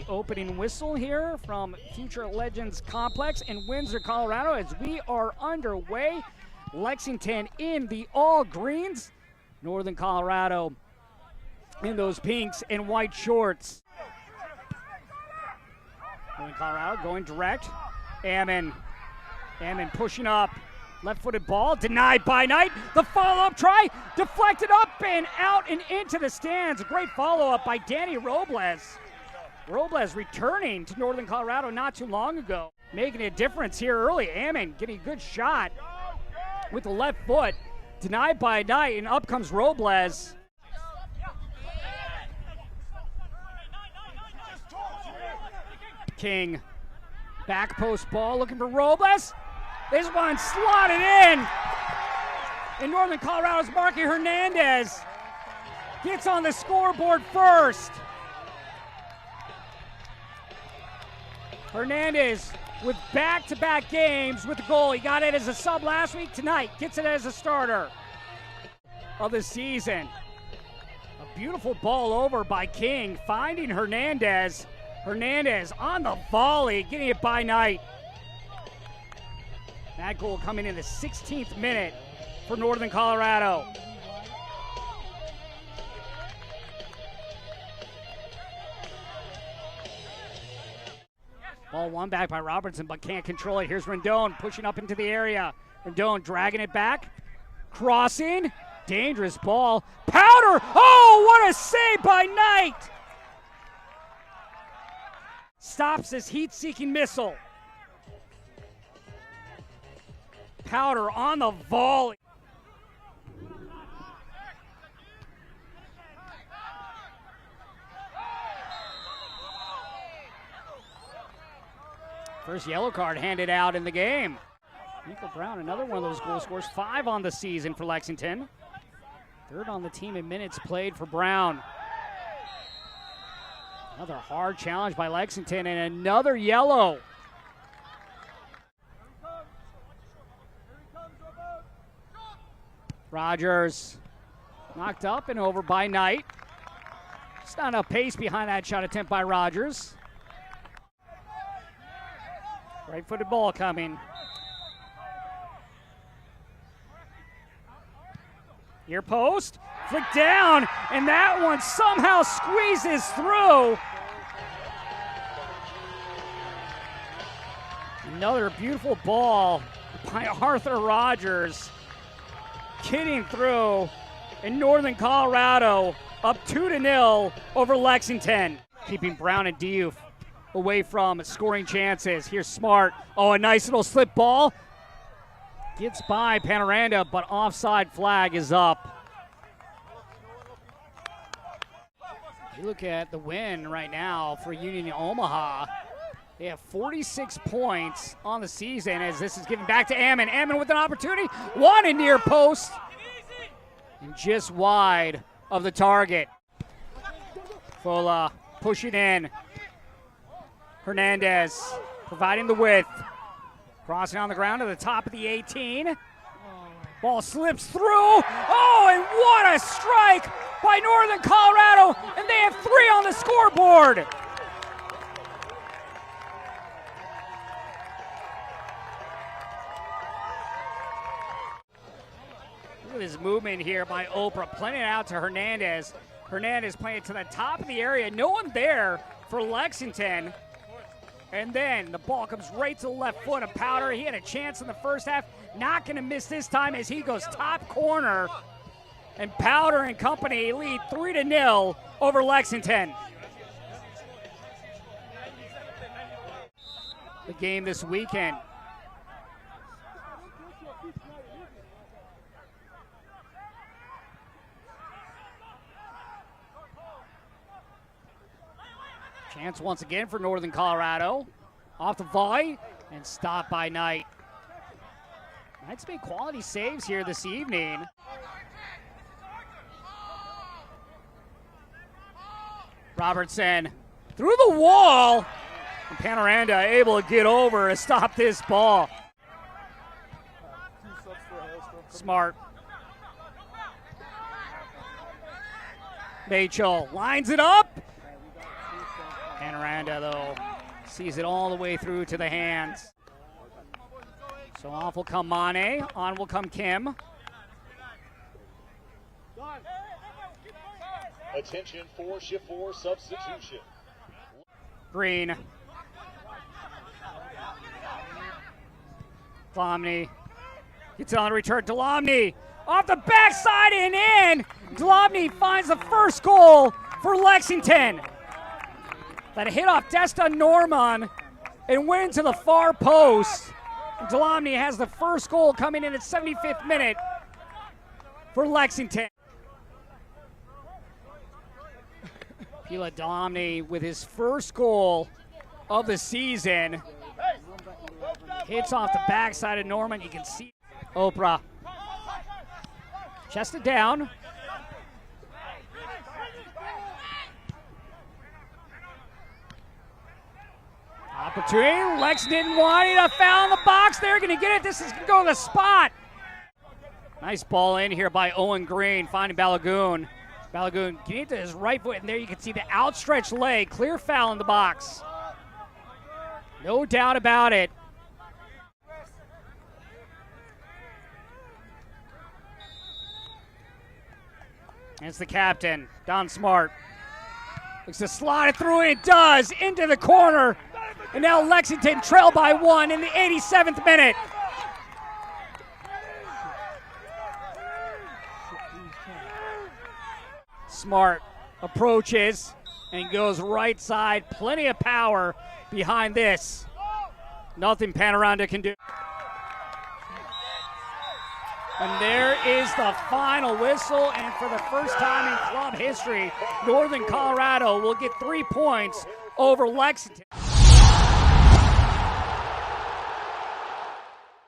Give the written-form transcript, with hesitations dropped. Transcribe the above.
the opening whistle here from Future Legends Complex in Windsor, Colorado, as we are underway. Lexington in the all greens, Northern Colorado in those pinks and white shorts. Northern Colorado going direct. Ammon pushing up. Left-footed ball, denied by Knight. The follow-up try, deflected up and out and into the stands. A great follow-up by Danny Robles. Robles returning to Northern Colorado not too long ago. Making a difference here early. Ammon getting a good shot with the left foot. Denied by Knight, and up comes Robles. King, back post ball, looking for Robles. This one slotted in. And Northern Colorado's Marky Hernandez gets on the scoreboard first. Hernandez with back-to-back games with the goal. He got it as a sub last week. Tonight gets it as a starter of the season. A beautiful ball over by King, finding Hernandez. Hernandez on the volley, getting it by Knight. That goal coming in the 16th minute for Northern Colorado. Ball won back by Robertson, but can't control it. Here's Rendon pushing up into the area. Rendon dragging it back. Crossing. Dangerous ball. Powder! Oh, what a save by Knight! Stops this heat-seeking missile. Powder on the volley. First yellow card handed out in the game. Nico Brown, another one of those goal scorers. 5 on the season for Lexington. 3rd on the team in minutes played for Brown. Another hard challenge by Lexington and another yellow. Rogers knocked up and over by Knight. Just not enough pace behind that shot attempt by Rogers. Right-footed ball coming. Near post, flicked down, and that one somehow squeezes through. Another beautiful ball by Arthur Rogers. Kidding through, and Northern Colorado up 2-0 over Lexington. Keeping Brown and Diouf away from scoring chances. Here's Smart. Oh, a nice little slip ball. Gets by Panoranda, but offside flag is up. You look at the win right now for Union Omaha. They have 46 points on the season as this is given back to Ammon. Ammon with an opportunity. One in near post. And just wide of the target. Fola pushing in. Hernandez providing the width. Crossing on the ground to the top of the 18. Ball slips through. Oh, and what a strike by Northern Colorado. And they have 3 on the scoreboard. Look at this movement here by Oprah, playing it out to Hernandez. Hernandez playing it to the top of the area. No one there for Lexington. And then the ball comes right to the left foot of Powder. He had a chance in the first half. Not going to miss this time as he goes top corner. And Powder and company lead 3-0 over Lexington. The game this weekend. Chance once again for Northern Colorado. Off the volley and stopped by Knight. Knight's made quality saves here this evening. Robertson through the wall. And Panoranda able to get over to stop this ball. Smart. Mitchell lines it up. Panoranda, though, sees it all the way through to the hands. So off will come Mane, on will come Kim. Attention for shift 4 substitution. Green. Dlomny gets on the return. Dlomny off the backside and in. Dlomny finds the first goal for Lexington. That hit off Desta Norman and went into the far post. Dlomny has the first goal coming in at 75th minute for Lexington. Pila Dlomny with his first goal of the season. Hits off the backside of Norman. You can see Oprah. Chested down. Opportunity. Lexington wanting a foul in the box. They're going to get it. This is going to go to the spot. Nice ball in here by Owen Green, finding Balagoon. Balagoon getting to his right foot, and there you can see the outstretched leg. Clear foul in the box. No doubt about it. And it's the captain, Don Smart. Looks to slide it through, and it does, into the corner. And now Lexington trail by 1 in the 87th minute. Smart approaches and goes right side. Plenty of power behind this. Nothing Panoranda can do. And there is the final whistle, and for the first time in club history, Northern Colorado will get 3 points over Lexington.